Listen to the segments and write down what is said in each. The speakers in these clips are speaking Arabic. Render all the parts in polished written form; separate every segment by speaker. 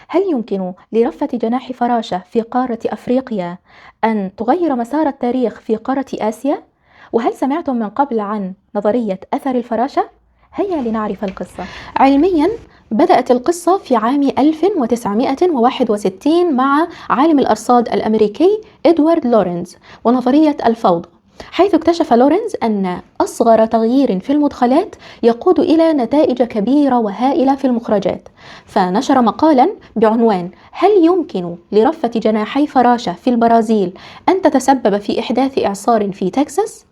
Speaker 1: هل يمكن لرفة جناح فراشة في قارة أفريقيا أن تغير مسار التاريخ في قارة آسيا؟ وهل سمعتم من قبل عن نظرية أثر الفراشة؟ هيا لنعرف القصة. علمياً بدأت القصة في عام 1961 مع عالم الأرصاد الأمريكي إدوارد لورنز ونظرية الفوضى، حيث اكتشف لورنز أن أصغر تغيير في المدخلات يقود إلى نتائج كبيرة وهائلة في المخرجات، فنشر مقالا بعنوان هل يمكن لرفة جناحي فراشة في البرازيل أن تتسبب في إحداث إعصار في تكساس؟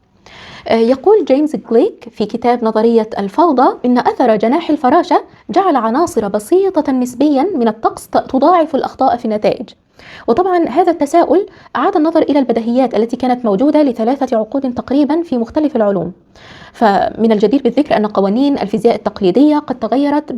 Speaker 1: يقول جيمس جليك في كتاب نظرية الفوضى إن أثر جناح الفراشة جعل عناصر بسيطة نسبيا من الطقس تضاعف الأخطاء في النتائج. وطبعا هذا التساؤل أعاد النظر إلى البديهيات التي كانت موجودة ل3 عقود تقريبا في مختلف العلوم. فمن الجدير بالذكر أن قوانين الفيزياء التقليدية قد تغيرت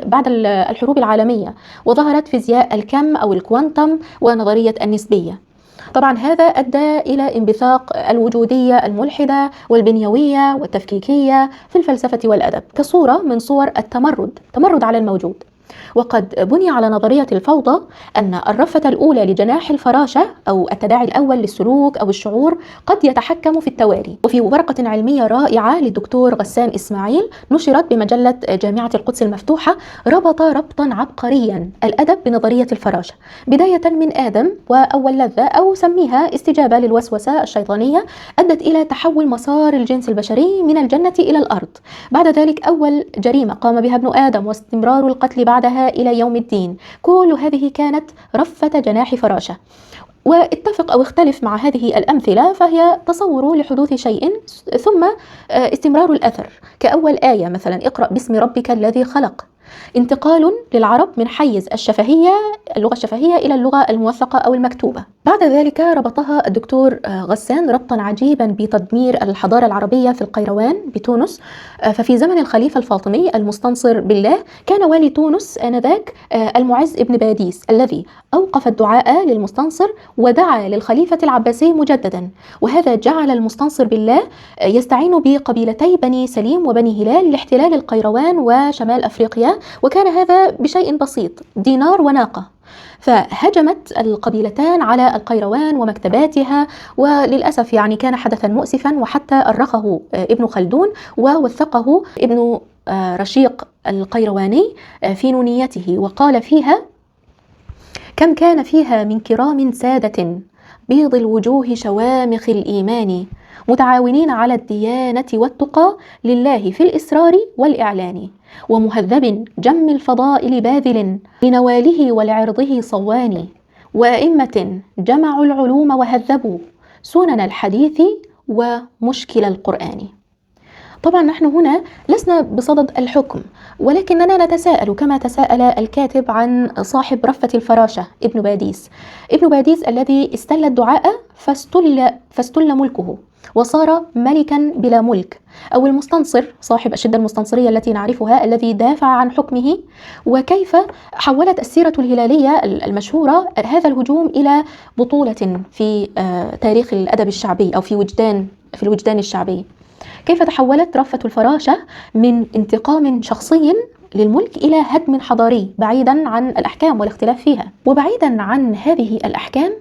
Speaker 1: بعد الحروب العالمية، وظهرت فيزياء الكم أو الكوانتم ونظرية النسبية. طبعا هذا أدى إلى انبثاق الوجودية الملحدة والبنيوية والتفكيكية في الفلسفة والأدب كصورة من صور التمرد على الموجود. وقد بني على نظرية الفوضى أن الرفة الأولى لجناح الفراشة أو التداعي الأول للسلوك أو الشعور قد يتحكم في التوالي. وفي ورقة علمية رائعة للدكتور غسان إسماعيل نشرت بمجلة جامعة القدس المفتوحة ربط ربطا عبقريا الأدب بنظرية الفراشة، بداية من آدم وأول لذة أو سميها استجابة للوسوسة الشيطانية أدت إلى تحول مسار الجنس البشري من الجنة إلى الأرض، بعد ذلك أول جريمة قام بها ابن آدم واستمرار القتل بعدها إلى يوم الدين. كل هذه كانت رفة جناح فراشة. واتفق أو اختلف مع هذه الأمثلة فهي تصور لحدوث شيء ثم استمرار الأثر، كأول آية مثلا اقرأ باسم ربك الذي خلق، انتقال للعرب من حيز اللغة الشفهية إلى اللغة الموثقة أو المكتوبة. بعد ذلك ربطها الدكتور غسان ربطا عجيبا بتدمير الحضارة العربية في القيروان بتونس. ففي زمن الخليفة الفاطمي المستنصر بالله كان والي تونس آنذاك المعز ابن باديس، الذي أوقف الدعاء للمستنصر ودعا للخليفة العباسي مجددا، وهذا جعل المستنصر بالله يستعين بقبيلتي بني سليم وبني هلال لاحتلال القيروان وشمال أفريقيا، وكان هذا بشيء بسيط، دينار وناقة. فهجمت القبيلتان على القيروان ومكتباتها، وللأسف يعني كان حدثا مؤسفا، وحتى أرخه ابن خلدون ووثقه ابن رشيق القيرواني في نونيته، وقال فيها كم كان فيها من كرام سادة بيض الوجوه شوامخ الإيمان متعاونين على الديانة والتقى لله في الإسرار والإعلان، ومهذب جم الفضائل باذل لنواله ولعرضه صوان، وأئمة جمعوا العلوم وهذبوا سنن الحديث ومشكل القرآن. طبعا نحن هنا لسنا بصدد الحكم، ولكننا نتساءل كما تساءل الكاتب عن صاحب رفة الفراشة ابن باديس الذي استل الدعاء فاستل ملكه وصار ملكا بلا ملك، أو المستنصر صاحب الشدة المستنصرية التي نعرفها الذي دافع عن حكمه، وكيف حولت السيرة الهلالية المشهورة هذا الهجوم إلى بطولة في تاريخ الأدب الشعبي أو في الوجدان الشعبي. كيف تحولت رفة الفراشة من انتقام شخصي للملك إلى هدم حضاري بعيدا عن الأحكام والاختلاف فيها. وبعيدا عن هذه الأحكام،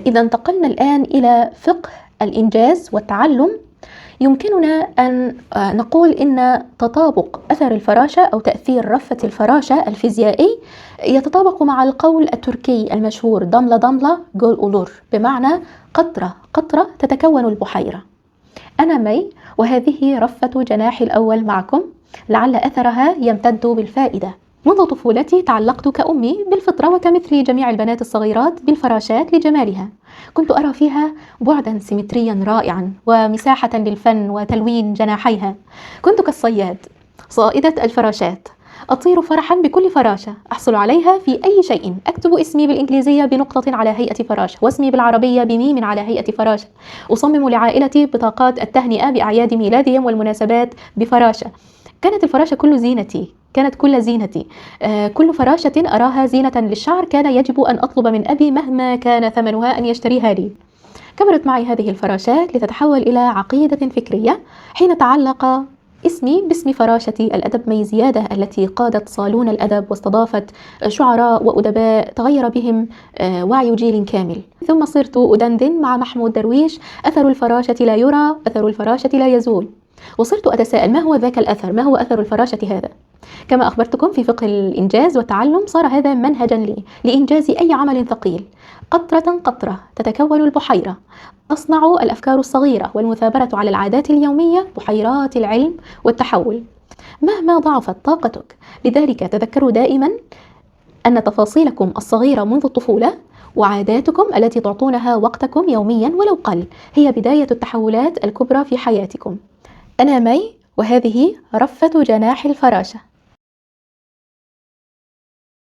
Speaker 1: إذا انتقلنا الآن إلى فقه الإنجاز والتعلم، يمكننا أن نقول إن تطابق أثر الفراشة أو تأثير رفة الفراشة الفيزيائي يتطابق مع القول التركي المشهور دملة دملة جول أولور، بمعنى قطرة قطرة تتكون البحيرة. أنا مي، وهذه رفة جناحي الأول معكم، لعل أثرها يمتد بالفائدة. منذ طفولتي تعلقت كأمي بالفطرة، وكمثل جميع البنات الصغيرات بالفراشات لجمالها. كنت أرى فيها بعدا سيمتريا رائعا ومساحة للفن وتلوين جناحيها. كنت كالصياد صائدة الفراشات، أطير فرحا بكل فراشة أحصل عليها في أي شيء. أكتب اسمي بالإنجليزية بنقطة على هيئة فراشة، واسمي بالعربية بميم على هيئة فراشة. أصمم لعائلتي بطاقات التهنئة بأعياد ميلادهم والمناسبات بفراشة. كانت الفراشة كل زينتي. كل فراشة أراها زينة للشعر كان يجب أن أطلب من أبي مهما كان ثمنها أن يشتريها لي. كبرت معي هذه الفراشات لتتحول إلى عقيدة فكرية حين تعلق اسمي باسم فراشة الأدب مي زيادة التي قادت صالون الأدب واستضافت شعراء وأدباء تغير بهم وعي جيل كامل. ثم صرت أدندن مع محمود درويش: أثر الفراشة لا يرى، أثر الفراشة لا يزول. وصرت أتساءل: ما هو ذاك الأثر؟ ما هو أثر الفراشة هذا؟ كما أخبرتكم في فقه الإنجاز والتعلم، صار هذا منهجا لي لإنجاز أي عمل ثقيل. قطرة قطرة تتكون البحيرة، تصنع الأفكار الصغيرة والمثابرة على العادات اليومية بحيرات العلم والتحول. مهما ضعفت طاقتك، لذلك تذكروا دائما أن تفاصيلكم الصغيرة منذ الطفولة وعاداتكم التي تعطونها وقتكم يوميا ولو قل هي بداية التحولات الكبرى في حياتكم. أنا مي، وهذه رفة جناح الفراشة.